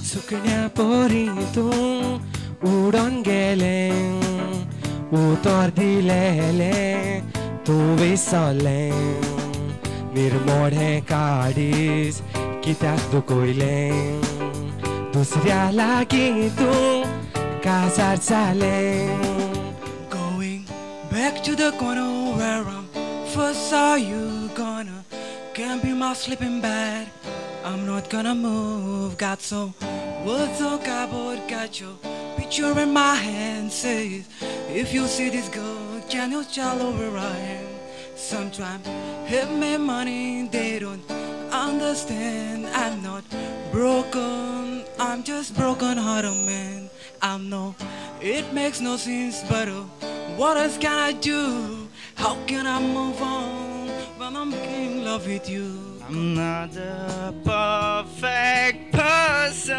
सुकण्या पोरी तूं उडोन गेलें उतर दिलेलें तूं विसरलें मिरमोडें काडीस कित्याक दुखयलें दुसऱ्या लागीं तूं काजार जालें Going back to the corner where I first saw you. Gonna can't be my sleeping bag. I'm not gonna move. Got some words on cardboard. Got your picture in my hand. Says if you see this girl, can you tell her where I am? Sometimes have me money, they don't understand. I'm not broken, I'm just broken hearted man. I know it makes no sense, but what else can I do? How can I move on when I'm making love with you? I'm not a perfect person.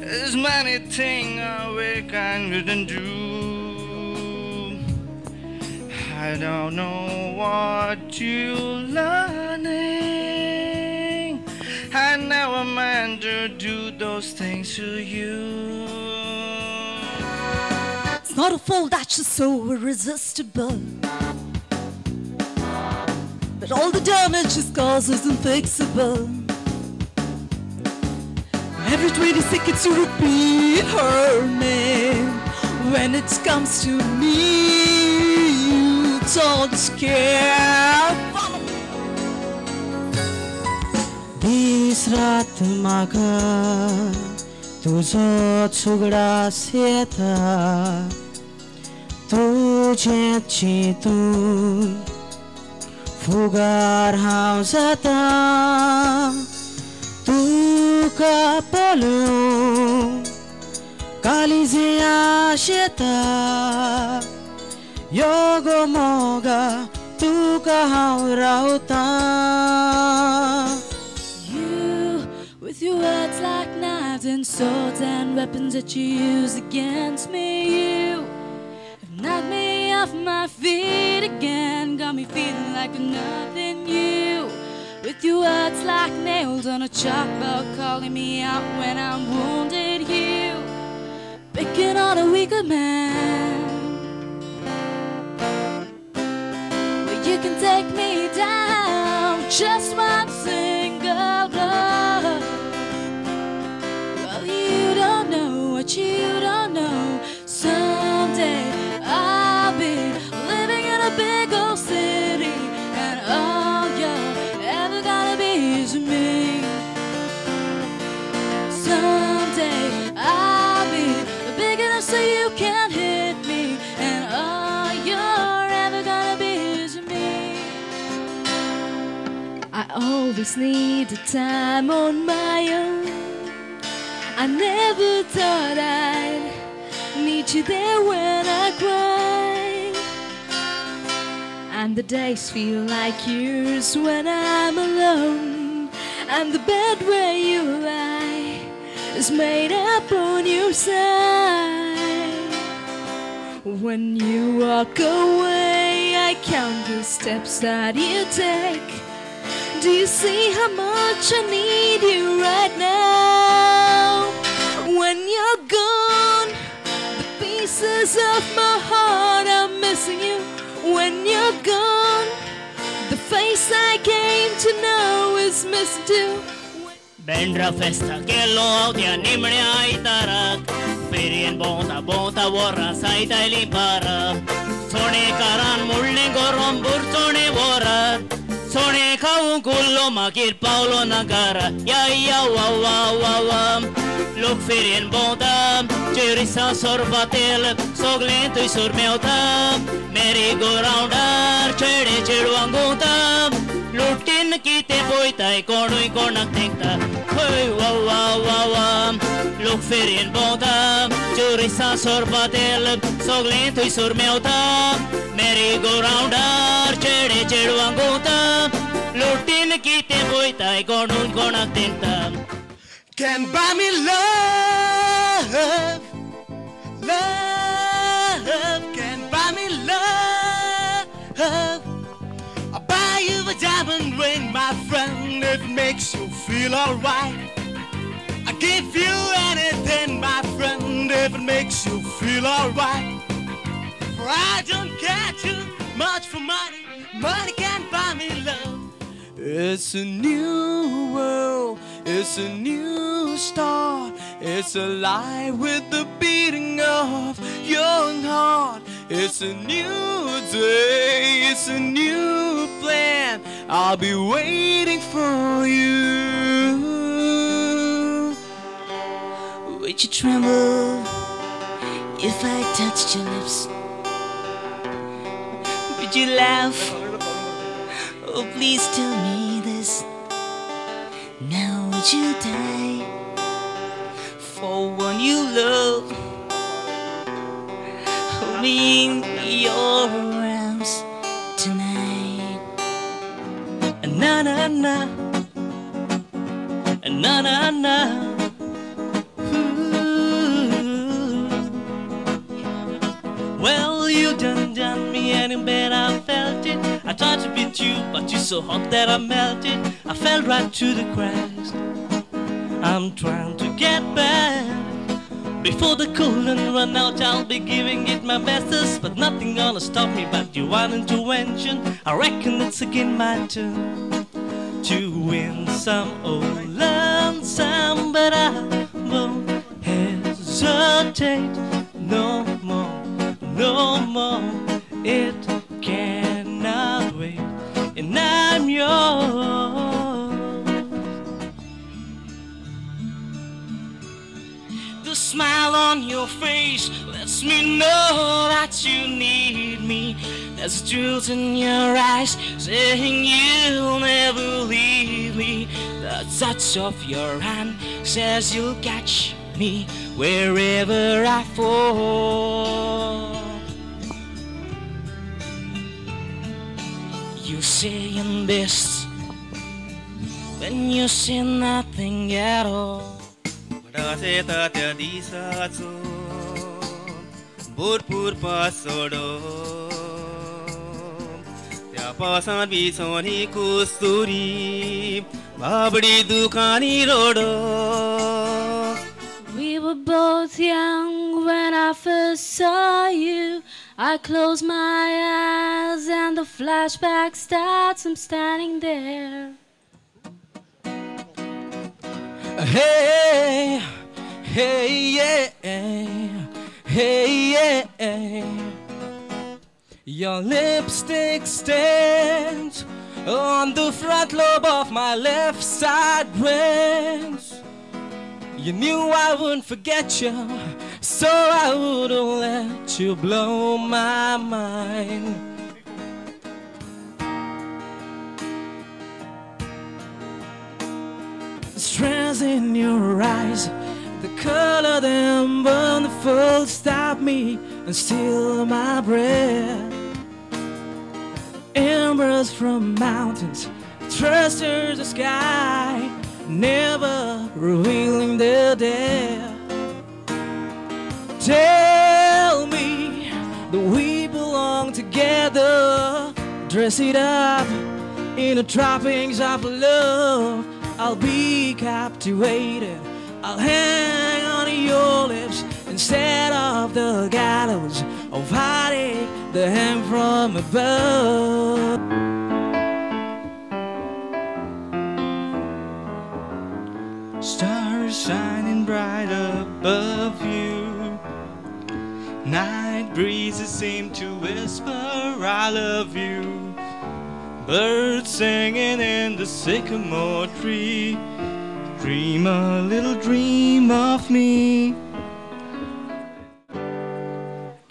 There's many things I wish I couldn't do. I don't know what you're learning. I never meant to do those things to you. It's not a fault that you're so irresistible, but all the damage it causes is unfixable. Every 20 seconds you repeat her name. When it comes to me, you don't care. Follow me. This रात म्हाका तुजो झगडा येता तुजें चिंतून फुगार हांव जाता तुका पळोवन काळीजें आशेता योगो मोगा तुका हांव रावता With your words like knives and swords and weapons that you use against me, you have knocked me off my feet again, got me feeling like nothing. You, with your words like nails on a chalkboard, calling me out when I'm wounded. You, picking on a weaker man. Well, you can take me down just one single blow. What you don't know, someday I'll be living in a big old city, and all you're ever gonna be is me. Someday I'll be big enough so you can't hit me, and all you're ever gonna be is me. I always need the time on my own. I never thought I'd need you there when I cry, and the days feel like years when I'm alone, and the bed where you lie is made up on your side. When you walk away, I count the steps that you take. Do you see how much I need you right now? When you're gone, the pieces of my heart are missing you. When you're gone, the face I came to know is missing too. Bendra festa kello audia nimnya itarak Perien bonta bonta warra saita limpara Sone karan mulle gorom burtone warra Sone kau kullo makir paulo nagara Ya wa wa wa wa Look ferien bonta Cherisa sorvatel Soglento I sormeuta Merry go roundar Chede cheduanguta Lutin kite poitai konui konak tekta Hoi wa wa wa wa Look ferien bonta Cherisa sorvatel Soglento I sormeuta Merry go roundar Chede cheduanguta Lutin kite poitai konui konak tekta Can buy me love, love, can buy me love. I'll buy you a diamond ring, my friend, it makes you feel alright. I'd give you anything, my friend, if it makes you feel alright. For I don't care too much for money. Money can't buy me love. It's a new world, it's a new start. It's alive with the beating of your heart. It's a new day, it's a new plan. I'll be waiting for you. Would you tremble if I touched your lips? Would you laugh? Oh, please tell me this. Now would you die for one you love? Hold me in your arms tonight. Na na na, na na na. Well, you done me and in bed I felt it. I tried to beat you, but you're so hot that I melted. I fell right through the cracks. I'm trying to get back. Before the coolant run out, I'll be giving it my bestest. But nothing gonna stop me but your one intervention. I reckon it's again my turn to win some or learn some. But I won't hesitate no more, no more. It cannot wait, and I'm yours. The smile on your face lets me know that you need me. There's jewels in your eyes saying you'll never leave me. The touch of your hand says you'll catch me wherever I fall. You say I'm best when you say nothing at all. Pasan bisoni kusturi babdi dukani rodo. We were both young when I first saw you. I close my eyes and the flashback starts. I'm standing there. Hey, hey, yeah, hey, yeah. Your lipstick stands on the front lobe of my left side brains. You knew I wouldn't forget you, so I wouldn't let you blow my mind. The strands in your eyes, the color them wonderful, stop me and steal my breath. Embers from mountains, thrusters the sky, never revealing the depth. Tell me that we belong together. Dress it up in the trappings of love. I'll be captivated. I'll hang on your lips instead of the gallows of heartache, the hand from above. Stars shining bright above you. Night breezes seem to whisper, I love you. Birds singing in the sycamore tree. Dream a little dream of me.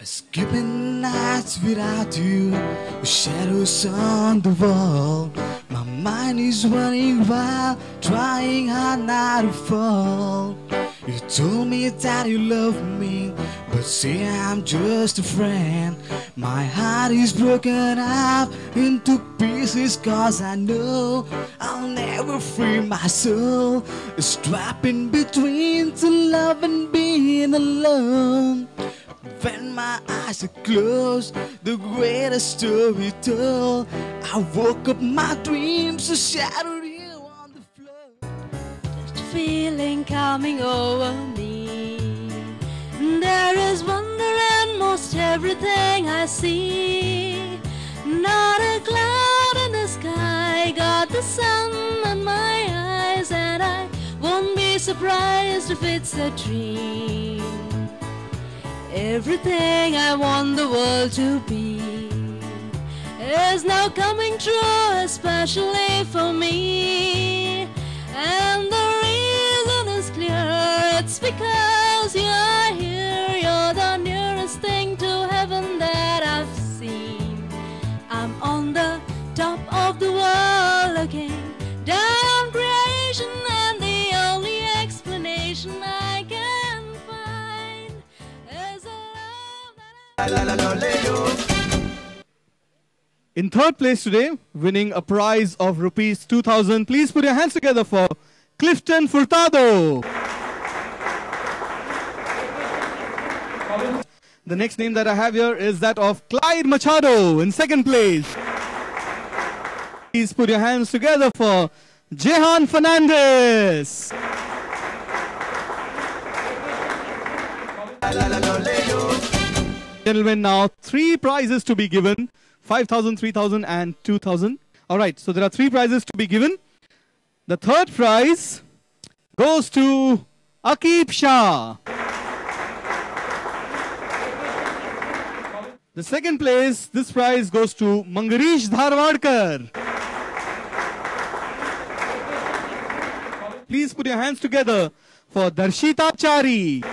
Skipping nights without you, shadows on the wall. My mind is running wild, trying hard not to fall. You told me that you love me, but say I'm just a friend. My heart is broken up into pieces, cause I know I'll never free my soul. It's trapped in between to love and being alone. When my eyes are closed, the greatest story told. I woke up, my dreams are shattered here on the floor. feeling coming over me. There is wonder in most everything I see. Not a cloud in the sky, got the sun in my eyes, and I won't be surprised if it's a dream. Everything I want the world to be is now coming true, especially for me. And the reason is clear, it's because you're here. You're the nearest thing to heaven that I've seen. I'm on the top of the world looking down creation, and the only explanation I can find is a love that In third place today, winning a prize of rupees 2,000. Please put your hands together for Clifton Furtado. The next name that I have here is that of Clyde Machado in second place. Please put your hands together for Jehan Fernandez. Gentlemen, now 3 prizes to be given. 5,000, 3,000 and 2,000. Alright, so there are 3 prizes to be given. The third prize goes to Akib Shah. The second place, this prize goes to Mangarish Dharwadkar. Please put your hands together for Darshita Chari.